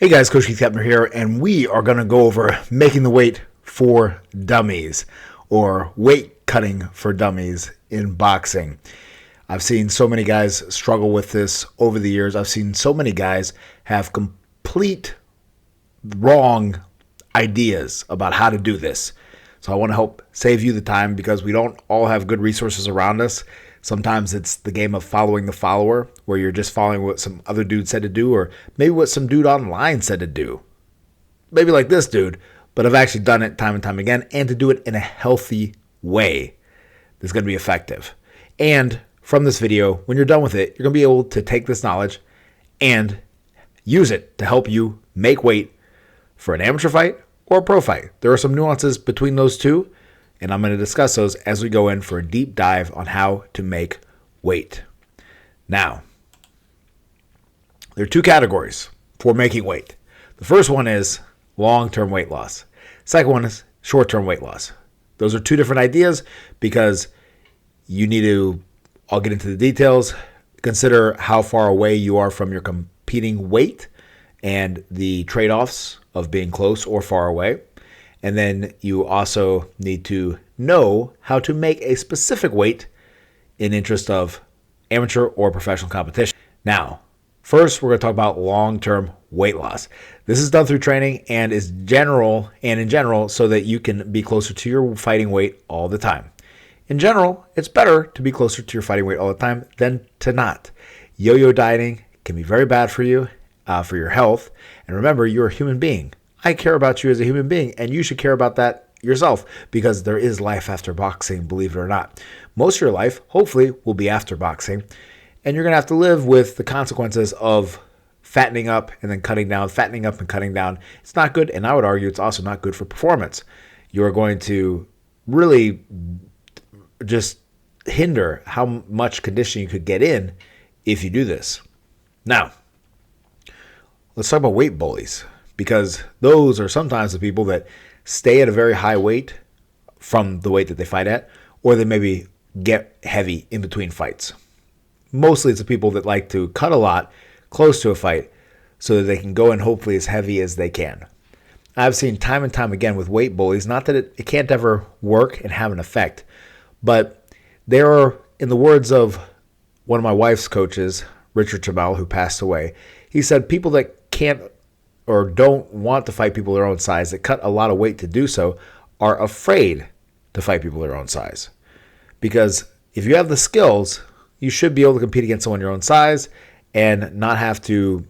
Hey guys, Coach Keith Kepner here, and we are going to go over making the weight for dummies or weight cutting for dummies in boxing. I've seen so many guys struggle with this over the years. I've seen so many guys have complete wrong ideas about how to do this. So I want to help save you the time because we don't all have good resources around us. Sometimes it's the game of following the follower, where you're just following what some other dude said to do, or maybe what some dude online said to do. Maybe like this dude, but I've actually done it time and time again, and to do it in a healthy way that's going to be effective. And from this video, when you're done with it, you're going to be able to take this knowledge and use it to help you make weight for an amateur fight or a pro fight. There are some nuances between those two, and I'm going to discuss those as we go in for a deep dive on how to make weight. Now, there are two categories for making weight. The first one is long-term weight loss. Second one is short-term weight loss. Those are two different ideas because you need to, I'll get into the details, consider how far away you are from your competing weight and the trade-offs of being close or far away. And then you also need to know how to make a specific weight in interest of amateur or professional competition. Now, first we're going to talk about long-term weight loss. This is done through training and is in general so that you can be closer to your fighting weight all the time. In general, it's better to be closer to your fighting weight all the time than to not. Yo-yo dieting can be very bad for you, for your health. And remember, you're a human being. I care about you as a human being, and you should care about that yourself because there is life after boxing, believe it or not. Most of your life, hopefully, will be after boxing, and you're going to have to live with the consequences of fattening up and then cutting down, fattening up and cutting down. It's not good, and I would argue it's also not good for performance. You're going to really just hinder how much conditioning you could get in if you do this. Now, let's talk about weight bullies, because those are sometimes the people that stay at a very high weight from the weight that they fight at, or they maybe get heavy in between fights. Mostly it's the people that like to cut a lot close to a fight so that they can go in hopefully as heavy as they can. I've seen time and time again with weight bullies, not that it can't ever work and have an effect, but there are, in the words of one of my wife's coaches, Richard Chamel, who passed away, he said people that can't or don't want to fight people their own size, that cut a lot of weight to do so, are afraid to fight people their own size. Because if you have the skills, you should be able to compete against someone your own size and not have to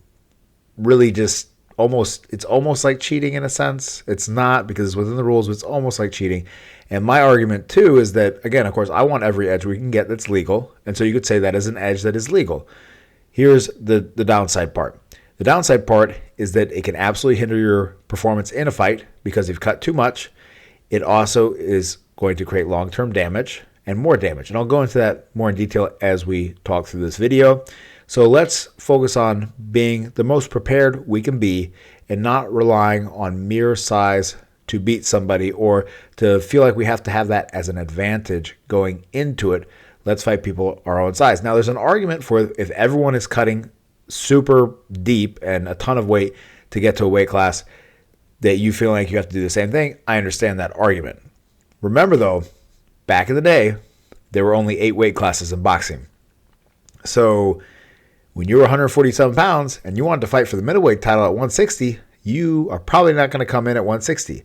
really just it's almost like cheating in a sense. It's not, because it's within the rules, but it's almost like cheating. And my argument too is that, again, of course, I want every edge we can get that's legal. And so you could say that is an edge that is legal. Here's the downside part. The downside part is that it can absolutely hinder your performance in a fight because you've cut too much. It also is going to create long-term damage and more damage. And I'll go into that more in detail as we talk through this video. So let's focus on being the most prepared we can be and not relying on mere size to beat somebody or to feel like we have to have that as an advantage going into it. Let's fight people our own size. Now, there's an argument for if everyone is cutting super deep and a ton of weight to get to a weight class that you feel like you have to do the same thing. I understand that argument. Remember though, back in the day, there were only 8 weight classes in boxing. So when you were 147 pounds and you wanted to fight for the middleweight title at 160, you are probably not going to come in at 160.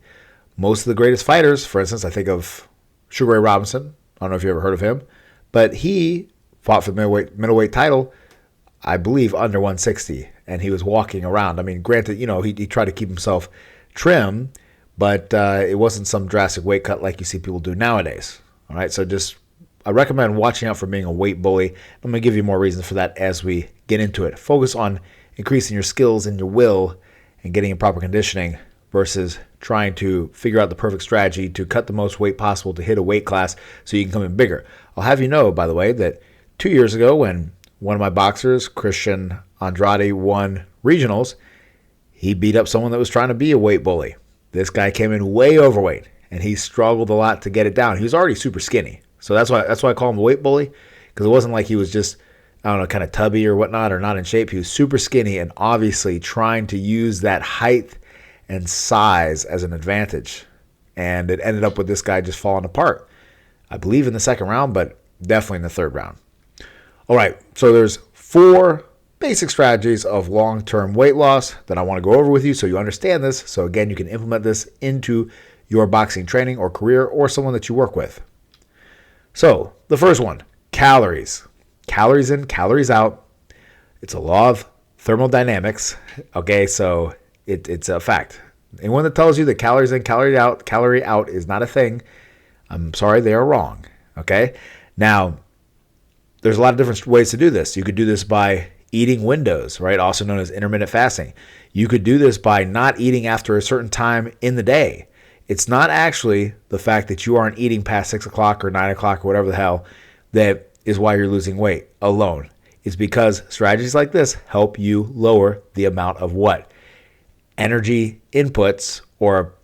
Most of the greatest fighters, for instance, I think of Sugar Ray Robinson. I don't know if you ever heard of him, but he fought for the middleweight title, I believe, under 160, and he was walking around. I mean, granted, he tried to keep himself trim, but it wasn't some drastic weight cut like you see people do nowadays. All right, so I recommend watching out for being a weight bully. I'm going to give you more reasons for that as we get into it. Focus on increasing your skills and your will and getting in proper conditioning versus trying to figure out the perfect strategy to cut the most weight possible to hit a weight class so you can come in bigger. I'll have you know, by the way, that 2 years ago when one of my boxers, Christian Andrade, won regionals, he beat up someone that was trying to be a weight bully. This guy came in way overweight, and he struggled a lot to get it down. He was already super skinny. So that's why I call him a weight bully, because it wasn't like he was just I don't know, kind of tubby or whatnot, or not in shape. He was super skinny and obviously trying to use that height and size as an advantage. And it ended up with this guy just falling apart. I believe in the second round, but definitely in the third round. All right, so there's 4 basic strategies of long-term weight loss that I want to go over with you so you understand this. So again, you can implement this into your boxing training or career or someone that you work with. So the first one, calories. Calories in, calories out. It's a law of thermodynamics. Okay, so it's a fact. Anyone that tells you that calories in, calorie out is not a thing, I'm sorry, they are wrong. Okay? Now, there's a lot of different ways to do this. You could do this by eating windows, right? Also known as intermittent fasting. You could do this by not eating after a certain time in the day. It's not actually the fact that you aren't eating past 6 o'clock or 9 o'clock or whatever the hell that is why you're losing weight alone. It's because strategies like this help you lower the amount of what? Energy inputs or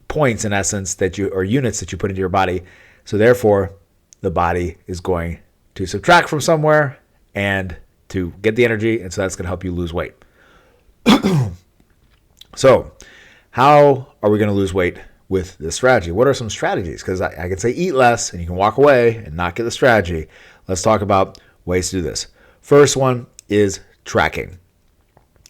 points in essence or units that you put into your body. So therefore, the body is going to subtract from somewhere and to get the energy, and so that's going to help you lose weight. So how are we going to lose weight with this strategy? What are some strategies? Because I can say eat less and you can walk away and not get the strategy. Let's talk about ways to do this. First one is tracking.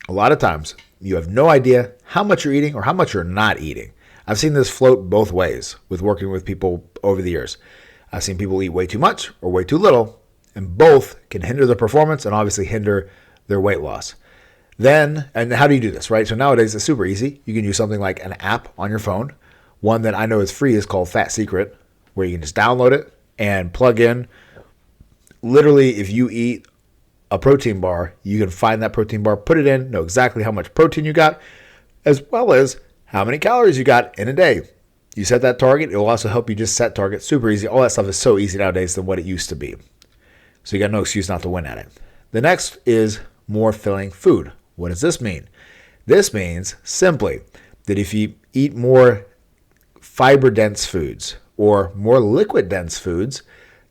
A lot of times you have no idea how much you're eating or how much you're not eating. I've seen this float both ways with working with people over the years. I've seen people eat way too much or way too little, and both can hinder their performance and obviously hinder their weight loss. Then, and how do you do this, right? So nowadays it's super easy. You can use something like an app on your phone. One that I know is free is called Fat Secret, where you can just download it and plug in. Literally, if you eat a protein bar, you can find that protein bar, put it in, know exactly how much protein you got, as well as how many calories you got in a day. You set that target. It will also help you just set targets. Super easy. All that stuff is so easy nowadays than what it used to be. So you got no excuse not to win at it. The next is more filling food. What does this mean? This means simply that if you eat more fiber-dense foods or more liquid-dense foods,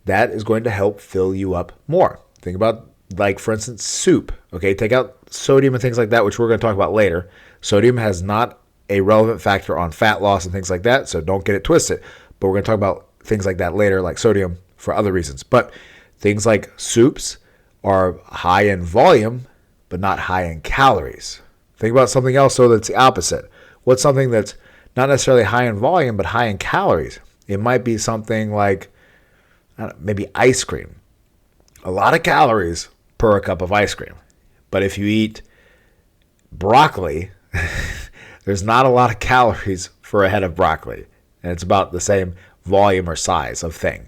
that is going to help fill you up more. Think about, like, for instance, soup. Okay, take out sodium and things like that, which we're going to talk about later. Sodium has not a relevant factor on fat loss and things like that, so don't get it twisted. But we're going to talk about things like that later, like sodium, for other reasons. But things like soups are high in volume, but not high in calories. Think about something else so that's the opposite. What's something that's not necessarily high in volume, but high in calories? It might be something like maybe ice cream. A lot of calories per cup of ice cream. But if you eat broccoli, there's not a lot of calories for a head of broccoli. And it's about the same volume or size of thing.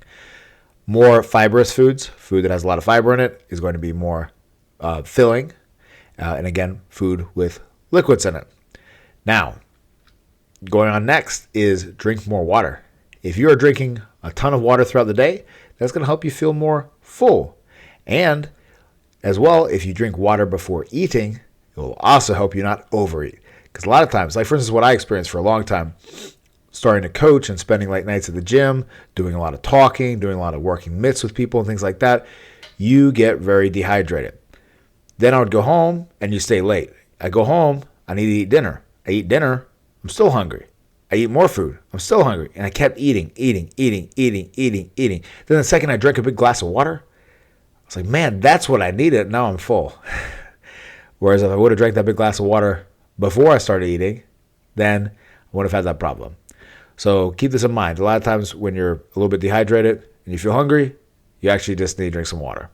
More fibrous foods, food that has a lot of fiber in it, is going to be more filling. And again, food with liquids in it. Now, going on next is drink more water. If you are drinking a ton of water throughout the day, that's going to help you feel more full. And as well, if you drink water before eating, it will also help you not overeat. Because a lot of times, like for instance, what I experienced for a long time, starting to coach and spending late nights at the gym, doing a lot of talking, doing a lot of working mitts with people and things like that, you get very dehydrated. Then I would go home and you stay late. I go home, I need to eat dinner. I eat dinner, I'm still hungry. I eat more food, I'm still hungry. And I kept eating. Then the second I drank a big glass of water, I was like, man, that's what I needed. Now I'm full. Whereas if I would have drank that big glass of water before I started eating, then I wouldn't have had that problem. So keep this in mind. A lot of times when you're a little bit dehydrated and you feel hungry, you actually just need to drink some water.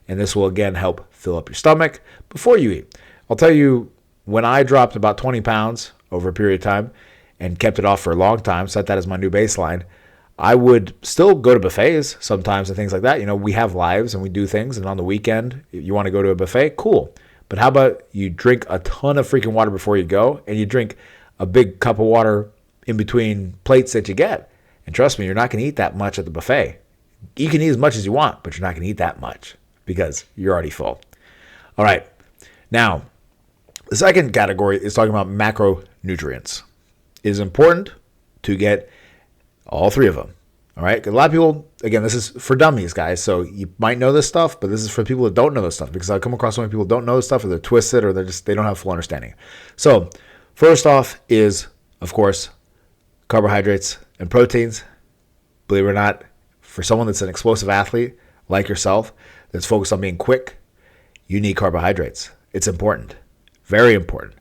And this will, again, help fill up your stomach before you eat. I'll tell you, when I dropped about 20 pounds over a period of time and kept it off for a long time, set that as my new baseline, I would still go to buffets sometimes and things like that. You know, we have lives and we do things. And on the weekend, if you want to go to a buffet, cool. But how about you drink a ton of freaking water before you go, and you drink a big cup of water in between plates that you get? And trust me, you're not going to eat that much at the buffet. You can eat as much as you want, but you're not going to eat that much because you're already full. All right. Now, the second category is talking about macronutrients. It is important to get all 3 of them. All right. 'Cause a lot of people, again, this is for dummies, guys. So you might know this stuff, but this is for people that don't know this stuff, because I come across so many people who don't know this stuff, or they're twisted, or they don't have full understanding. So first off is, of course, carbohydrates and proteins. Believe it or not, for someone that's an explosive athlete like yourself, that's focused on being quick, you need carbohydrates. It's important. Very important.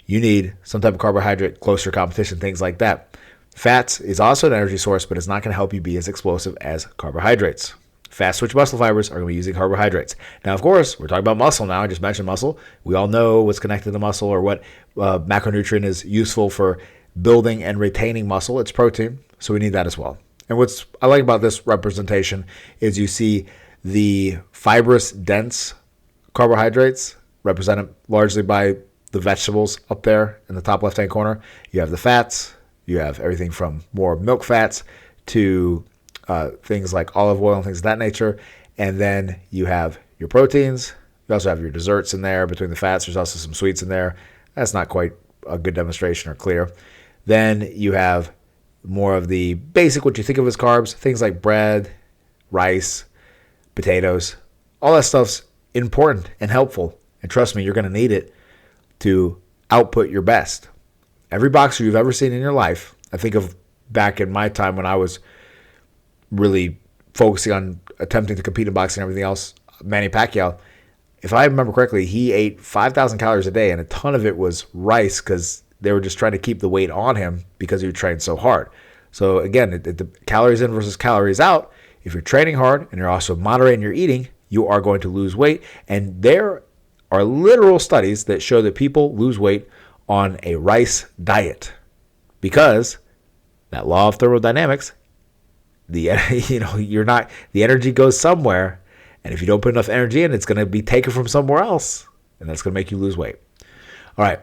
You need some type of carbohydrate close to your competition, things like that. Fats is also an energy source, but it's not going to help you be as explosive as carbohydrates. Fast twitch muscle fibers are going to be using carbohydrates. Now, of course, we're talking about muscle now. I just mentioned muscle. We all know what's connected to muscle, or what macronutrient is useful for building and retaining muscle. It's protein, so we need that as well. And what's I like about this representation is you see the fibrous, dense carbohydrates represented largely by the vegetables up there in the top left-hand corner. You have the fats. You have everything from more milk fats to things like olive oil and things of that nature. And then you have your proteins. You also have your desserts in there. Between the fats, there's also some sweets in there. That's not quite a good demonstration or clear. Then you have more of the basic, what you think of as carbs, things like bread, rice, potatoes. All that stuff's important and helpful. And trust me, you're going to need it to output your best. Every boxer you've ever seen in your life, I think of back in my time when I was really focusing on attempting to compete in boxing and everything else, Manny Pacquiao, if I remember correctly, he ate 5,000 calories a day, and a ton of it was rice, because they were just trying to keep the weight on him because he would train so hard. So again, the calories in versus calories out, if you're training hard and you're also moderating your eating, you are going to lose weight. And there are literal studies that show that people lose weight on a rice diet, because that law of thermodynamics, the energy goes somewhere, and if you don't put enough energy in, it's going to be taken from somewhere else, and that's going to make you lose weight. All right.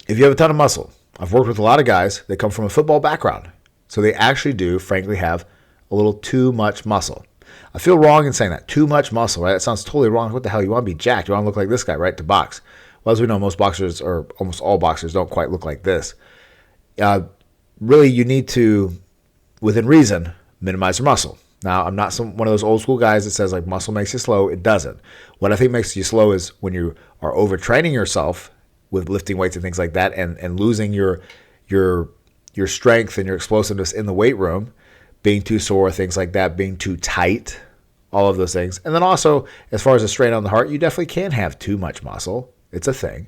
If you have a ton of muscle, I've worked with a lot of guys that come from a football background, so they actually do, frankly, have a little too much muscle. I feel wrong in saying that. Too much muscle, right? That sounds totally wrong. What the hell? You want to be jacked. You want to look like this guy, right, to box. Well, as we know, most boxers, or almost all boxers, don't quite look like this. Really, you need to, within reason, minimize your muscle. Now, I'm not one of those old school guys that says like muscle makes you slow. It doesn't. What I think makes you slow is when you are overtraining yourself with lifting weights and things like that, and losing your strength and your explosiveness in the weight room, being too sore, things like that, being too tight, all of those things. And then also, as far as a strain on the heart, you definitely can have too much muscle. It's a thing.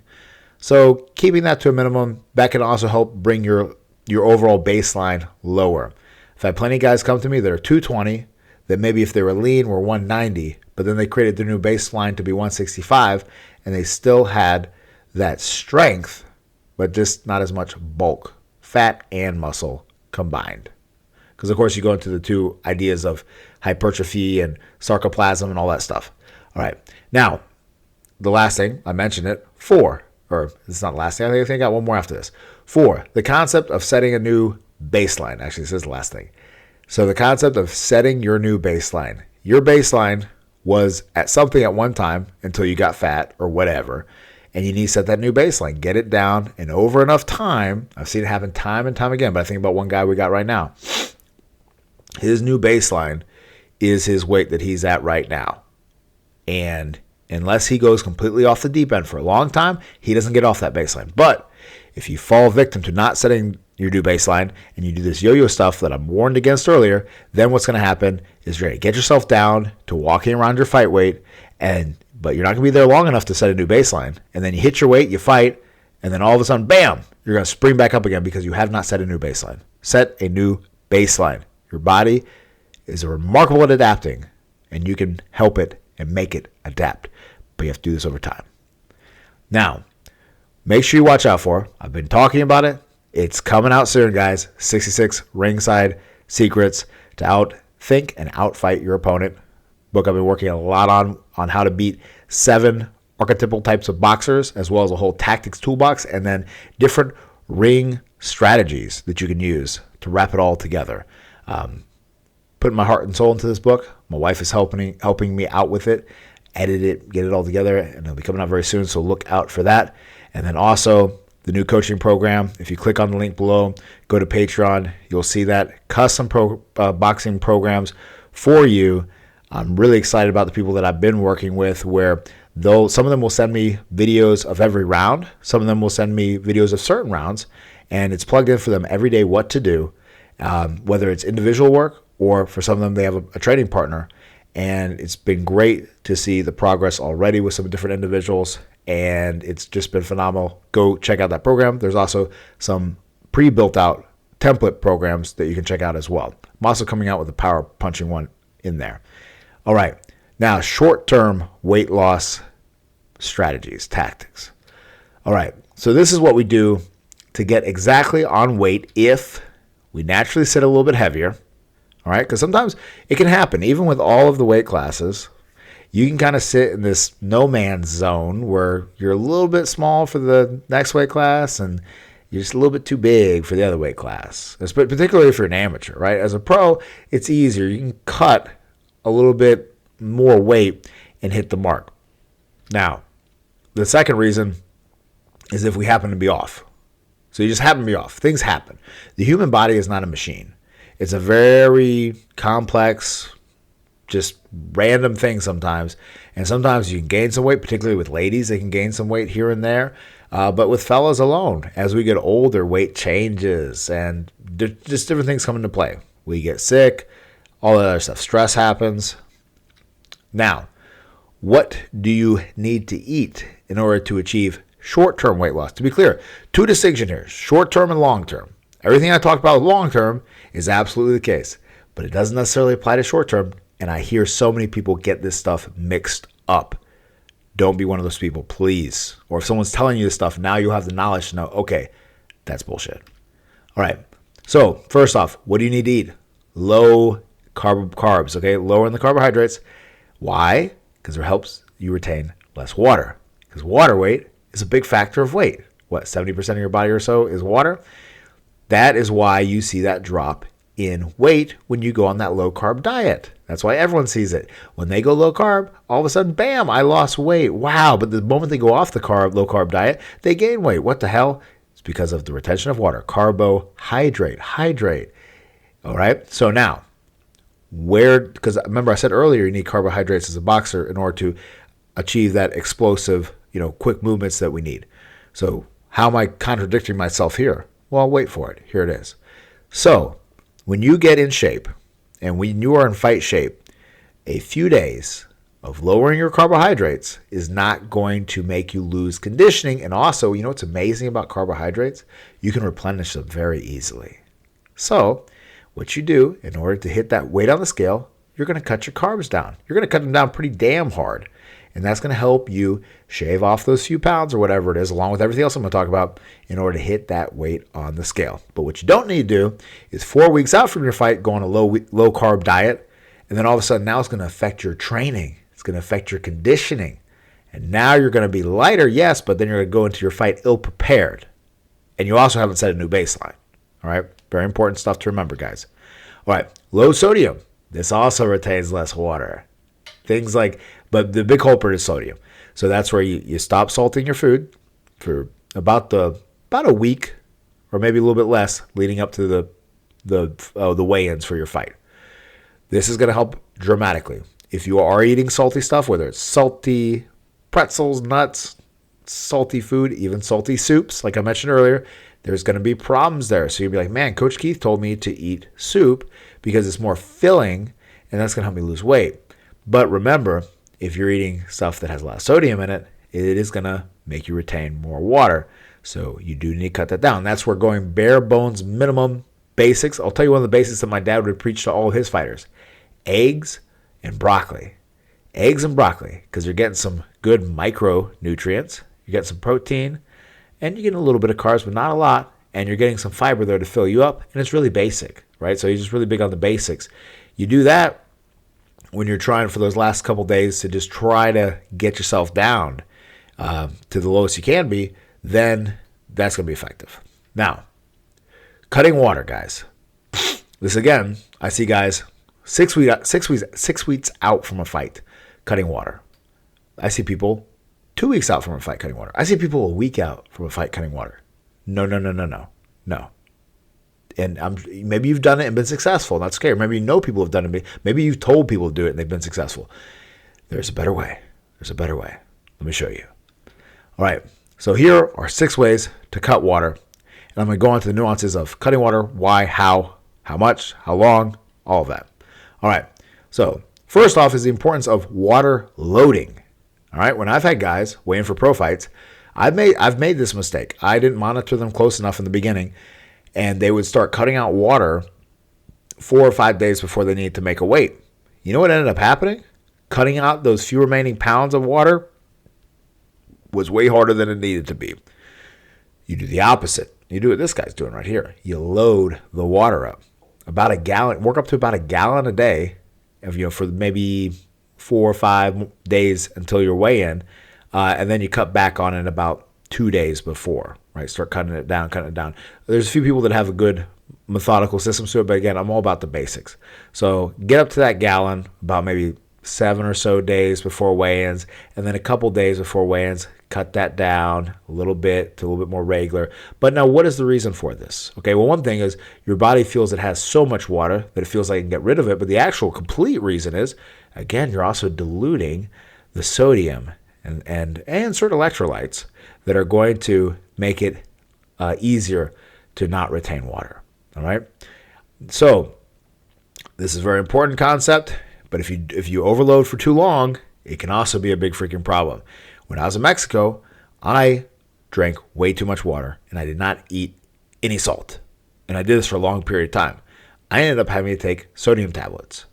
So keeping that to a minimum, that can also help bring your overall baseline lower. I've had plenty of guys come to me that are 220, that maybe if they were lean were 190, but then they created their new baseline to be 165, and they still had that strength, but just not as much bulk, fat and muscle combined. Because, of course, you go into the two ideas of hypertrophy and sarcoplasm and all that stuff. All right. Now, the last thing, I mentioned it, 4, or it's not the last thing, I think I got one more after this. 4, the concept of setting a new baseline. Actually, this is the last thing. So the concept of setting your new baseline. Your baseline was at something at one time until you got fat or whatever, and you need to set that new baseline. Get it down, and over enough time, I've seen it happen time and time again, but I think about one guy we got right now. His new baseline is his weight that he's at right now. And unless he goes completely off the deep end for a long time, he doesn't get off that baseline. But if you fall victim to not setting your new baseline and you do this yo-yo stuff that I'm warned against earlier, then what's going to happen is you're going to get yourself down to walking around your fight weight, but you're not going to be there long enough to set a new baseline. And then you hit your weight, you fight, and then all of a sudden, bam, you're going to spring back up again because you have not set a new baseline. Set a new baseline. Your body is remarkable at adapting, and you can help it and make it adapt. But you have to do this over time. Now, make sure you watch out for, I've been talking about it. It's coming out soon, guys. 66 Ringside Secrets to Outthink and Outfight Your Opponent. Book I've been working a lot on how to beat 7 archetypal types of boxers, as well as a whole tactics toolbox, and then different ring strategies that you can use to wrap it all together. Putting my heart and soul into this book. My wife is helping me out with it, edit it, get it all together, and it'll be coming out very soon, so look out for that. And then also the new coaching program. If you click on the link below, go to Patreon, you'll see that custom boxing programs for you. I'm really excited about the people that I've been working with, where though some of them will send me videos of every round, some of them will send me videos of certain rounds, and it's plugged in for them every day what to do, whether it's individual work or for some of them they have a training partner. And it's been great to see the progress already with some different individuals, and it's just been phenomenal. Go check out that program. There's also some pre-built out template programs that you can check out as well. I'm also coming out with a power punching one in there. All right, now short-term weight loss strategies, tactics. All right, so this is what we do to get exactly on weight if we naturally sit a little bit heavier. All right, because sometimes it can happen, even with all of the weight classes. You can kind of sit in this no man's zone where you're a little bit small for the next weight class and you're just a little bit too big for the other weight class, particularly if you're an amateur, right? As a pro, it's easier. You can cut a little bit more weight and hit the mark. Now, the second reason is if we happen to be off. So you just happen to be off. Things happen. The human body is not a machine. It's a very complex, just random thing sometimes. And sometimes you can gain some weight, particularly with ladies. They can gain some weight here and there. But with fellas alone, as we get older, weight changes and just different things come into play. We get sick, all that other stuff. Stress happens. Now, what do you need to eat in order to achieve short-term weight loss? To be clear, two distinctions here, short-term and long-term. Everything I talked about with long-term is absolutely the case, but it doesn't necessarily apply to short-term, and I hear so many people get this stuff mixed up. Don't be one of those people, please. Or if someone's telling you this stuff, now you have the knowledge to know, okay, that's bullshit. All right, so first off, what do you need to eat? Low carbs, okay? Lower in the carbohydrates. Why? Because it helps you retain less water. Because water weight is a big factor of weight. What, 70% of your body or so is water? That is why you see that drop in weight when you go on that low carb diet. That's why everyone sees it. When they go low carb, all of a sudden, bam, I lost weight. Wow. But the moment they go off the low carb diet, they gain weight. What the hell? It's because of the retention of water. Hydrate. All right. So now, because remember I said earlier, you need carbohydrates as a boxer in order to achieve that explosive, quick movements that we need. So how am I contradicting myself here? Well, wait for it. Here it is. So when you get in shape and when you are in fight shape, a few days of lowering your carbohydrates is not going to make you lose conditioning. And also, what's amazing about carbohydrates? You can replenish them very easily. So what you do in order to hit that weight on the scale, you're going to cut your carbs down. You're going to cut them down pretty damn hard. And that's going to help you shave off those few pounds or whatever it is, along with everything else I'm going to talk about, in order to hit that weight on the scale. But what you don't need to do is 4 weeks out from your fight, go on a low carb diet, and then all of a sudden now it's going to affect your training. It's going to affect your conditioning. And now you're going to be lighter, yes, but then you're going to go into your fight ill-prepared. And you also haven't set a new baseline. All right? Very important stuff to remember, guys. All right, low sodium. This also retains less water. Things like, but the big culprit is sodium. So that's where you stop salting your food for about a week or maybe a little bit less leading up to the weigh-ins for your fight. This is going to help dramatically. If you are eating salty stuff, whether it's salty pretzels, nuts, salty food, even salty soups, like I mentioned earlier, there's going to be problems there. So you'll be like, man, Coach Keith told me to eat soup because it's more filling and that's going to help me lose weight. But remember, if you're eating stuff that has a lot of sodium in it, it is going to make you retain more water. So you do need to cut that down. That's where going bare bones minimum basics. I'll tell you one of the basics that my dad would preach to all of his fighters. Eggs and broccoli. Eggs and broccoli, because you're getting some good micronutrients. You get some protein, and you're getting a little bit of carbs, but not a lot. And you're getting some fiber there to fill you up, and it's really basic, right? So you're just really big on the basics. You do that when you're trying for those last couple days to just try to get yourself down to the lowest you can be, then that's going to be effective. Now, cutting water, guys. This again, I see guys 6 weeks out from a fight cutting water. I see people 2 weeks out from a fight cutting water. I see people a week out from a fight cutting water. No, no, no, no, no, no. And maybe you've done it and been successful. That's okay. Or maybe you know people have done it. Maybe you've told people to do it and they've been successful. There's a better way. There's a better way. Let me show you. All right. So here are 6 ways to cut water. And I'm going to go into the nuances of cutting water, why, how much, how long, all of that. All right. So first off is the importance of water loading. All right. When I've had guys weigh in for pro fights, I've made this mistake. I didn't monitor them close enough in the beginning, and they would start cutting out water 4 or 5 days before they needed to make a weight. You know what ended up happening? Cutting out those few remaining pounds of water was way harder than it needed to be. You do the opposite. You do what this guy's doing right here. You load the water up. About a gallon, work up to about a gallon a day for maybe 4 or 5 days until your weigh-in. And then you cut back on it about 2 days before, right? Start cutting it down. There's a few people that have a good methodical system to it, but again, I'm all about the basics. So get up to that gallon about maybe 7 or so days before weigh-ins, and then a couple days before weigh-ins, cut that down a little bit to a little bit more regular. But now, what is the reason for this? Okay, well, one thing is your body feels it has so much water that it feels like it can get rid of it, but the actual complete reason is, again, you're also diluting the sodium and certain electrolytes that are going to make it easier to not retain water. All right, so this is a very important concept, but if you overload for too long, it can also be a big freaking problem. When I was in Mexico, I drank way too much water, and I did not eat any salt. And I did this for a long period of time. I ended up having to take sodium tablets.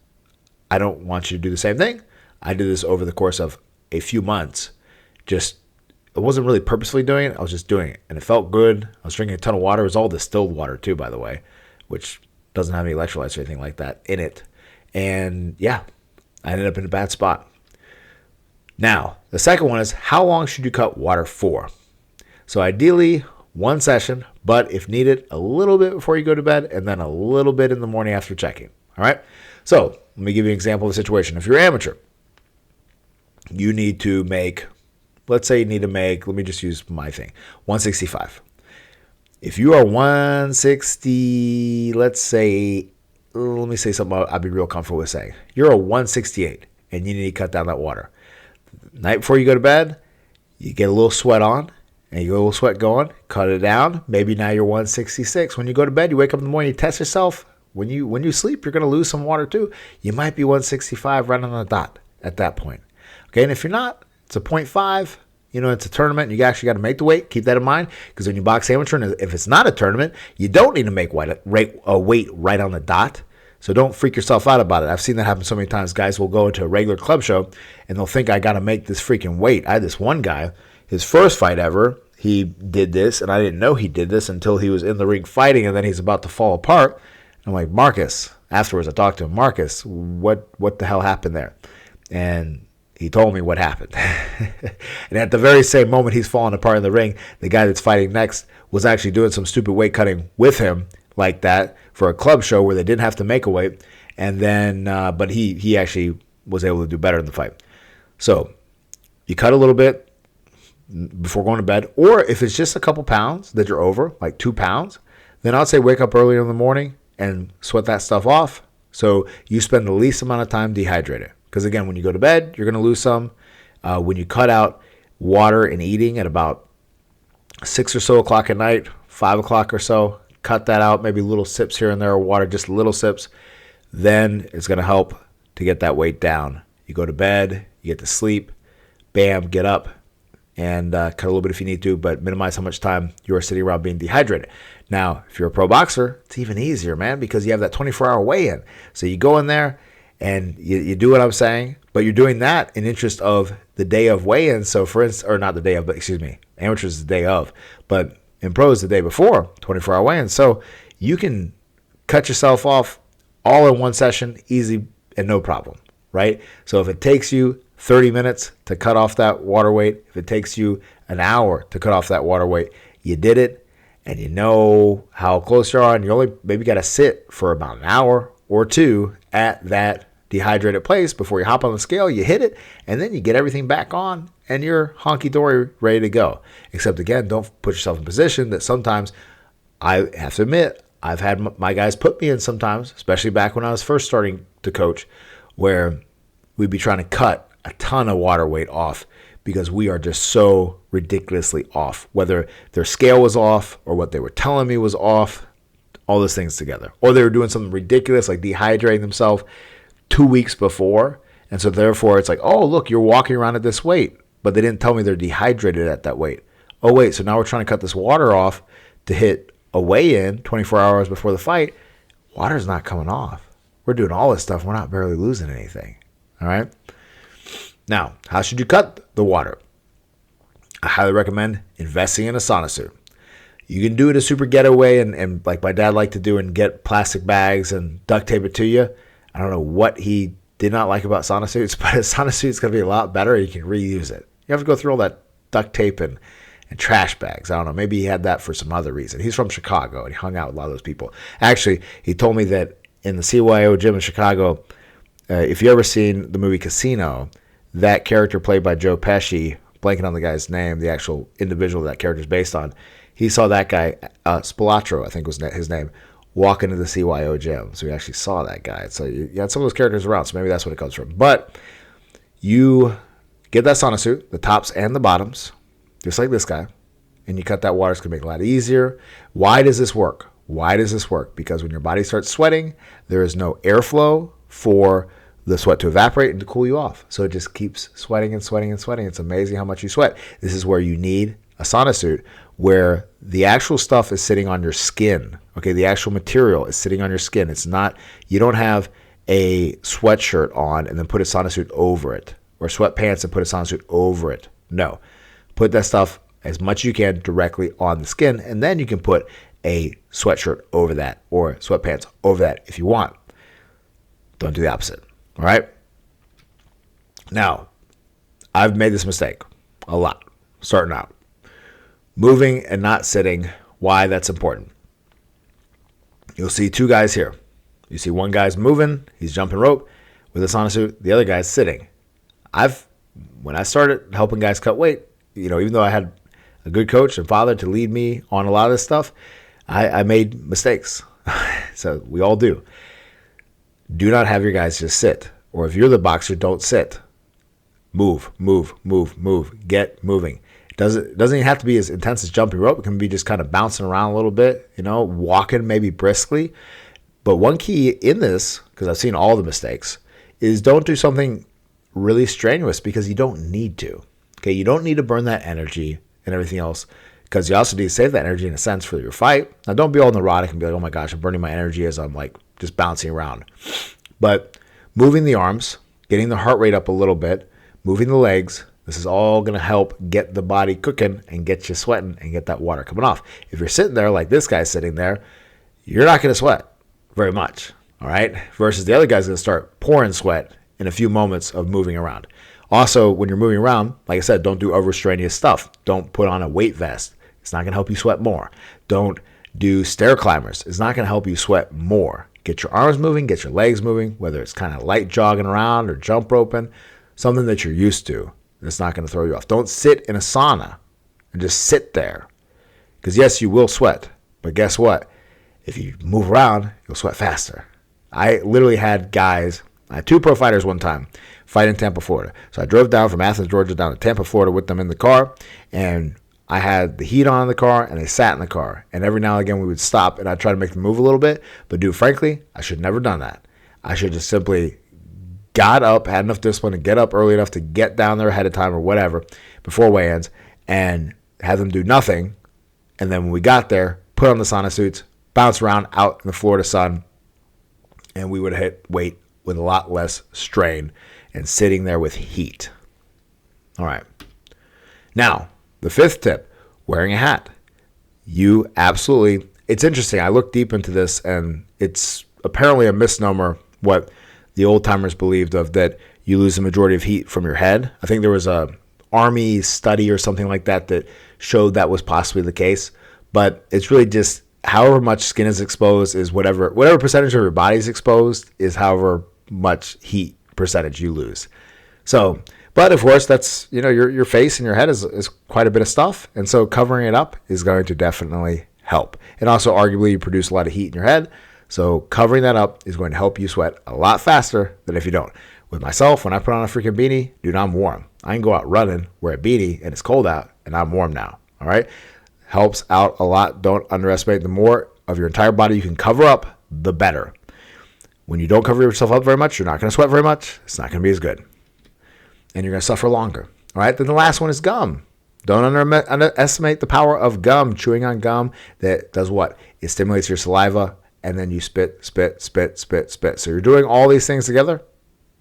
I don't want you to do the same thing. I did this over the course of a few months. I wasn't really purposefully doing it. I was just doing it, and it felt good. I was drinking a ton of water. It was all distilled water too, by the way, which doesn't have any electrolytes or anything like that in it. And yeah, I ended up in a bad spot. Now, the second one is, how long should you cut water for? So ideally, 1 session, but if needed, a little bit before you go to bed, and then a little bit in the morning after checking. All right? So let me give you an example of the situation. If you're amateur, you need to make, let's say you need to make, let me just use my thing, 165. If you are 160, let me say something I'd be real comfortable with saying. You're a 168, and you need to cut down that water. Night before you go to bed, you get a little sweat on, and you get a little sweat going, cut it down. Maybe now you're 166. When you go to bed, you wake up in the morning, you test yourself. When you sleep, you're going to lose some water too. You might be 165 right on the dot at that point. Okay, and if you're not, it's a 0.5. It's a tournament, and you actually got to make the weight. Keep that in mind, because when you box amateur, and if it's not a tournament, you don't need to make a weight right on the dot. So don't freak yourself out about it. I've seen that happen so many times. Guys will go into a regular club show, and they'll think I got to make this freaking weight. I had this one guy, his first fight ever, he did this, and I didn't know he did this until he was in the ring fighting, and then he's about to fall apart. I'm like, Marcus, afterwards I talked to him, Marcus, what the hell happened there? And he told me what happened. And at the very same moment he's falling apart in the ring, the guy that's fighting next was actually doing some stupid weight cutting with him like that for a club show where they didn't have to make a weight. And then, but he actually was able to do better in the fight. So you cut a little bit before going to bed, or if it's just a couple pounds that you're over, like 2 pounds, then I'd say wake up earlier in the morning and sweat that stuff off. So you spend the least amount of time dehydrated. Because again, when you go to bed, you're going to lose some. When you cut out water and eating at about 6 or so o'clock at night, 5 o'clock or so, cut that out, maybe little sips here and there of water, just little sips. Then it's going to help to get that weight down. You go to bed, you get to sleep, bam, get up, and cut a little bit if you need to, but minimize how much time you are sitting around being dehydrated. Now, if you're a pro boxer, it's even easier, man, because you have that 24-hour weigh-in. So you go in there and you do what I'm saying, but you're doing that in interest of the day of weigh-in. So for instance, or not the day of, but excuse me, amateurs the day of, but in pros the day before, 24-hour weigh-in. So you can cut yourself off all in one session, easy and no problem, right? So if it takes you 30 minutes to cut off that water weight, if it takes you an hour to cut off that water weight, you did it, and you know how close you are, and you only maybe got to sit for about an hour or two at that dehydrated place before you hop on the scale, you hit it, and then you get everything back on, and you're honky-dory ready to go. Except, again, don't put yourself in a position that sometimes, I have to admit, I've had my guys put me in sometimes, especially back when I was first starting to coach, where we'd be trying to cut a ton of water weight off because we are just so ridiculously off. Whether their scale was off or what they were telling me was off, all those things together. Or they were doing something ridiculous like dehydrating themselves 2 weeks before. And so therefore it's like, oh, look, you're walking around at this weight. But they didn't tell me they're dehydrated at that weight. Oh, wait, so now we're trying to cut this water off to hit a weigh-in 24 hours before the fight. Water's not coming off. We're doing all this stuff. We're not barely losing anything. All right? Now, how should you cut the water? I highly recommend investing in a sauna suit. You can do it a super getaway and like my dad liked to do and get plastic bags and duct tape it to you. I don't know what he did not like about sauna suits, but a sauna suit's going to be a lot better. You can reuse it. You have to go through all that duct tape and trash bags. I don't know. Maybe he had that for some other reason. He's from Chicago and he hung out with a lot of those people. Actually, he told me that in the CYO gym in Chicago, if you ever seen the movie Casino, that character played by Joe Pesci, blanking on the guy's name, the actual individual that character is based on, he saw that guy, Spilatro, I think was his name, walk into the CYO gym. So he actually saw that guy. So you had some of those characters around, so maybe that's what it comes from. But you get that sauna suit, the tops and the bottoms, just like this guy, and you cut that water. It's going to make it a lot easier. Why does this work? Why does this work? Because when your body starts sweating, there is no airflow for the sweat to evaporate and to cool you off. So it just keeps sweating and sweating and sweating. It's amazing how much you sweat. This is where you need a sauna suit, where the actual stuff is sitting on your skin. Okay, the actual material is sitting on your skin. It's not, you don't have a sweatshirt on and then put a sauna suit over it, or sweatpants and put a sauna suit over it. No, put that stuff as much as you can directly on the skin, and then you can put a sweatshirt over that or sweatpants over that if you want. Don't do the opposite. All right. Now, I've made this mistake a lot starting out. Moving and not sitting. Why that's important. You'll see two guys here. You see one guy's moving. He's jumping rope with a sauna suit. The other guy's sitting. When I started helping guys cut weight, even though I had a good coach and father to lead me on a lot of this stuff, I made mistakes. So we all do. Do not have your guys just sit. Or if you're the boxer, don't sit. Move, move, move, move. Get moving. It doesn't even have to be as intense as jumping rope. It can be just kind of bouncing around a little bit, walking maybe briskly. But one key in this, because I've seen all the mistakes, is don't do something really strenuous because you don't need to. Okay, you don't need to burn that energy and everything else, because you also need to save that energy in a sense for your fight. Now, don't be all neurotic and be like, oh my gosh, I'm burning my energy as I'm like just bouncing around. But moving the arms, getting the heart rate up a little bit, moving the legs, this is all going to help get the body cooking and get you sweating and get that water coming off. If you're sitting there like this guy's sitting there, you're not going to sweat very much, all right? Versus the other guy's going to start pouring sweat in a few moments of moving around. Also, when you're moving around, like I said, don't do overstrenuous stuff. Don't put on a weight vest. It's not going to help you sweat more. Don't do stair climbers. It's not going to help you sweat more. Get your arms moving, get your legs moving, whether it's kind of light jogging around or jump roping, something that you're used to. That's not going to throw you off. Don't sit in a sauna and just sit there. Because yes, you will sweat. But guess what? If you move around, you'll sweat faster. I literally had guys, I had two pro fighters one time fight in Tampa, Florida. So I drove down from Athens, Georgia, down to Tampa, Florida with them in the car. And I had the heat on in the car, and they sat in the car. And every now and again, we would stop, and I'd try to make them move a little bit. But dude, frankly, I should have never done that. I should just simply got up, had enough discipline to get up early enough to get down there ahead of time or whatever before weigh-ins and have them do nothing. And then when we got there, put on the sauna suits, bounce around out in the Florida sun, and we would have hit weight with a lot less strain and sitting there with heat. All right. Now, the fifth tip, wearing a hat. You absolutely, it's interesting. I looked deep into this, and it's apparently a misnomer what the old timers believed of, that you lose the majority of heat from your head. I think there was a Army study or something like that that showed that was possibly the case. But it's really just however much skin is exposed is whatever percentage of your body is exposed is however much heat percentage you lose. So, but of course, that's, your face and your head is quite a bit of stuff. And so covering it up is going to definitely help. And also, arguably, you produce a lot of heat in your head. So covering that up is going to help you sweat a lot faster than if you don't. With myself, when I put on a freaking beanie, dude, I'm warm. I can go out running, wear a beanie, and it's cold out, and I'm warm now. All right? Helps out a lot. Don't underestimate. The more of your entire body you can cover up, the better. When you don't cover yourself up very much, you're not going to sweat very much. It's not going to be as good. And you're going to suffer longer. All right? Then the last one is gum. Don't underestimate the power of gum. Chewing on gum that does what? It stimulates your saliva, and then you spit, spit, spit, spit, spit. So you're doing all these things together,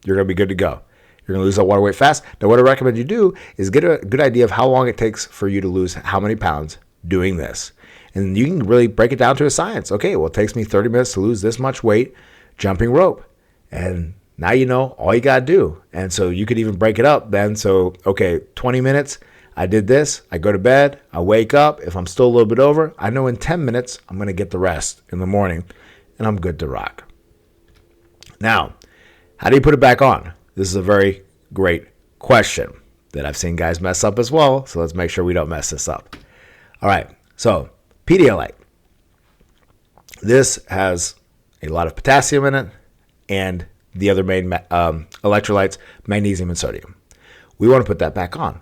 you're going to be good to go. You're going to lose that water weight fast. Now, what I recommend you do is get a good idea of how long it takes for you to lose how many pounds doing this. And you can really break it down to a science. Okay, well, it takes me 30 minutes to lose this much weight jumping rope. And now you know all you got to do. And so you could even break it up then. So, okay, 20 minutes, I did this. I go to bed. I wake up. If I'm still a little bit over, I know in 10 minutes, I'm going to get the rest in the morning. And I'm good to rock. Now, how do you put it back on? This is a very great question that I've seen guys mess up as well. So let's make sure we don't mess this up. All right. So Pedialyte. This has a lot of potassium in it and the other main electrolytes, magnesium and sodium. We want to put that back on.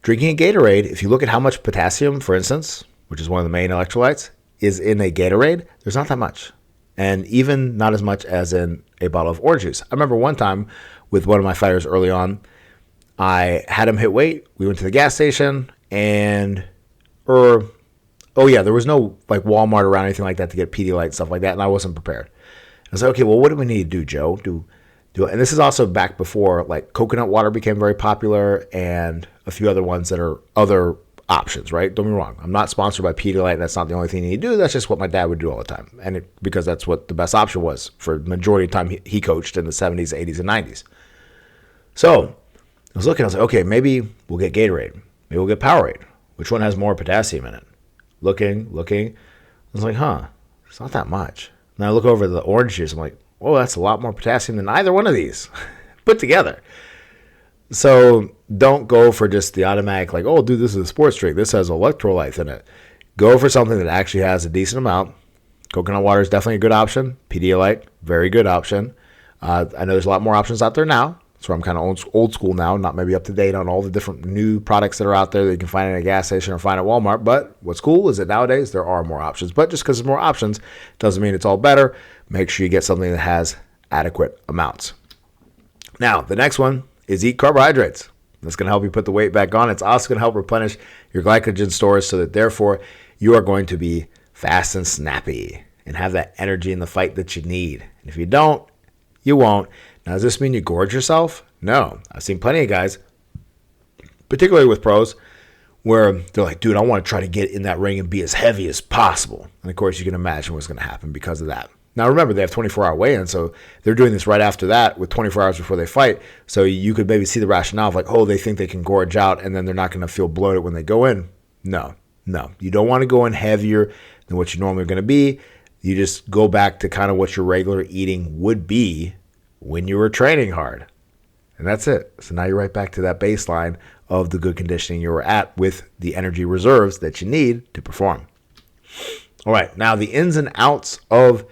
Drinking a Gatorade, if you look at how much potassium, for instance, which is one of the main electrolytes, is in a Gatorade, there's not that much. And even not as much as in a bottle of orange juice. I remember one time with one of my fighters early on, I had him hit weight. We went to the gas station there was no like Walmart around or anything like that to get Pedialyte and stuff like that. And I wasn't prepared. I was like, okay, well, what do we need to do, Joe? And this is also back before like coconut water became very popular and a few other ones that are other options, right? Don't be wrong. I'm not sponsored by Pedialyte. That's not the only thing you need to do. That's just what my dad would do all the time. And because that's what the best option was for the majority of the time he coached in the 70s, 80s, and 90s. So I was looking, I was like, okay, maybe we'll get Gatorade. Maybe we'll get Powerade. Which one has more potassium in it? Looking. I was like, it's not that much. And I look over the orange juice. I'm like, whoa, that's a lot more potassium than either one of these put together. So don't go for just the automatic, like, oh, dude, this is a sports drink. This has electrolytes in it. Go for something that actually has a decent amount. Coconut water is definitely a good option. Pedialyte, very good option. I know there's a lot more options out there now. So I'm kind of old school now, not maybe up to date on all the different new products that are out there that you can find in a gas station or find at Walmart. But what's cool is that nowadays there are more options. But just because there's more options doesn't mean it's all better. Make sure you get something that has adequate amounts. Now, the next one is eat carbohydrates. That's going to help you put the weight back on. It's also going to help replenish your glycogen stores so that therefore you are going to be fast and snappy and have that energy in the fight that you need. And if you don't, you won't. Now, does this mean you gorge yourself? No. I've seen plenty of guys, particularly with pros, where they're like, dude, I want to try to get in that ring and be as heavy as possible. And of course, you can imagine what's going to happen because of that. Now, remember, they have 24-hour weigh-in, so they're doing this right after that with 24 hours before they fight. So you could maybe see the rationale of like, oh, they think they can gorge out and then they're not going to feel bloated when they go in. No. You don't want to go in heavier than what you normally are going to be. You just go back to kind of what your regular eating would be when you were training hard. And that's it. So now you're right back to that baseline of the good conditioning you were at with the energy reserves that you need to perform. All right, now the ins and outs of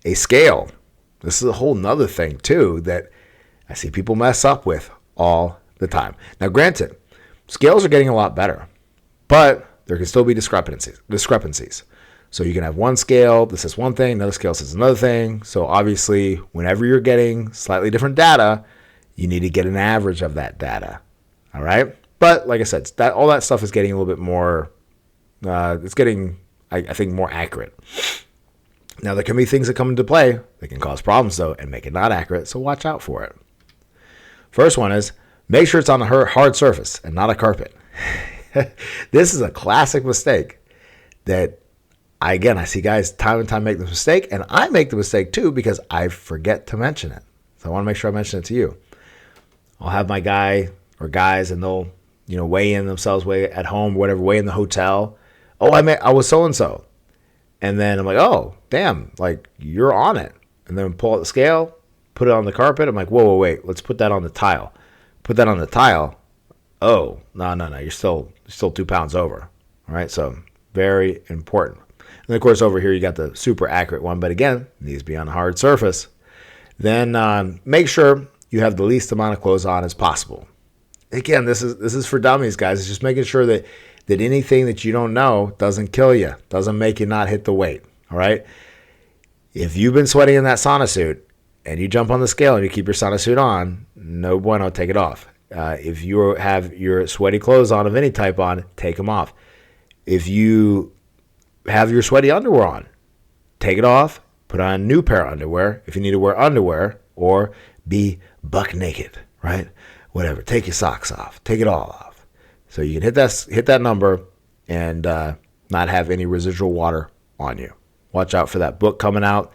a scale. This is a whole nother thing too that I see people mess up with all the time. Now granted, scales are getting a lot better, but there can still be discrepancies. So you can have one scale that says one thing, another scale says another thing. So obviously, whenever you're getting slightly different data, you need to get an average of that data. All right? But like I said, all that stuff is getting a little bit more, it's getting, I think, more accurate. Now, there can be things that come into play that can cause problems, though, and make it not accurate, so watch out for it. First one is, make sure it's on a hard surface and not a carpet. This is a classic mistake that I see guys time and time make this mistake, and I make the mistake too because I forget to mention it. So I want to make sure I mention it to you. I'll have my guy or guys, and they'll weigh in themselves, weigh at home, whatever, weigh in the hotel. Oh, I was so-and-so. And then I'm like, oh, damn, like you're on it. And then pull out the scale, put it on the carpet. I'm like, whoa, wait, let's put that on the tile. Put that on the tile. Oh, no, you're still 2 pounds over. All right, so very important. And of course, over here you got the super accurate one, but again, needs to be on a hard surface. Then make sure you have the least amount of clothes on as possible. Again, this is for dummies, guys. It's just making sure that anything that you don't know doesn't kill you, doesn't make you not hit the weight. All right. If you've been sweating in that sauna suit and you jump on the scale and you keep your sauna suit on, no bueno, take it off. If you have your sweaty clothes on of any type on, take them off. If you have your sweaty underwear on, take it off, put on a new pair of underwear. If you need to wear underwear, or be buck naked, right? Whatever. Take your socks off. Take it all off. So you can hit that number and not have any residual water on you. Watch out for that book coming out.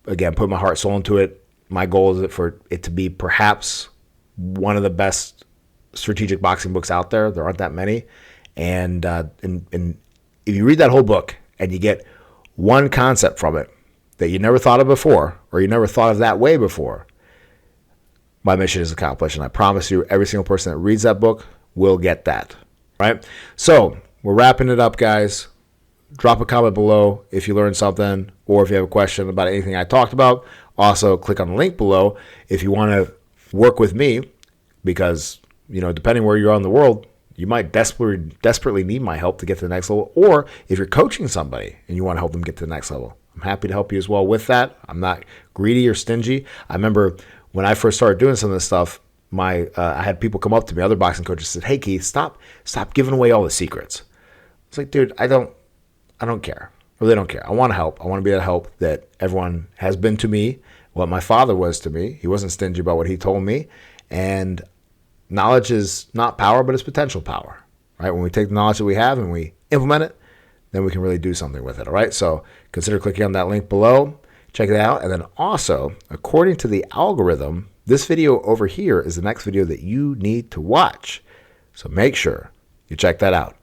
Again, put my heart, soul into it. My goal is for it to be perhaps one of the best strategic boxing books out there. There aren't that many. And if you read that whole book and you get one concept from it that you never thought of before, or you never thought of that way before, my mission is accomplished. And I promise you, every single person that reads that book will get that. Right? So we're wrapping it up, guys. Drop a comment below if you learned something, or if you have a question about anything I talked about. Also, click on the link below if you want to work with me, because, depending where you are in the world, you might desperately need my help to get to the next level. Or if you're coaching somebody and you want to help them get to the next level, I'm happy to help you as well with that. I'm not greedy or stingy. I remember when I first started doing some of this stuff, I had people come up to me, other boxing coaches, said, "Hey Keith, stop giving away all the secrets." It's like, dude, I don't care. I really don't care. I want to help. I want to be that help that everyone has been to me, what my father was to me. He wasn't stingy about what he told me. And knowledge is not power, but it's potential power, right? When we take the knowledge that we have and we implement it, then we can really do something with it, all right? So consider clicking on that link below. Check it out. And then also, according to the algorithm, this video over here is the next video that you need to watch. So make sure you check that out.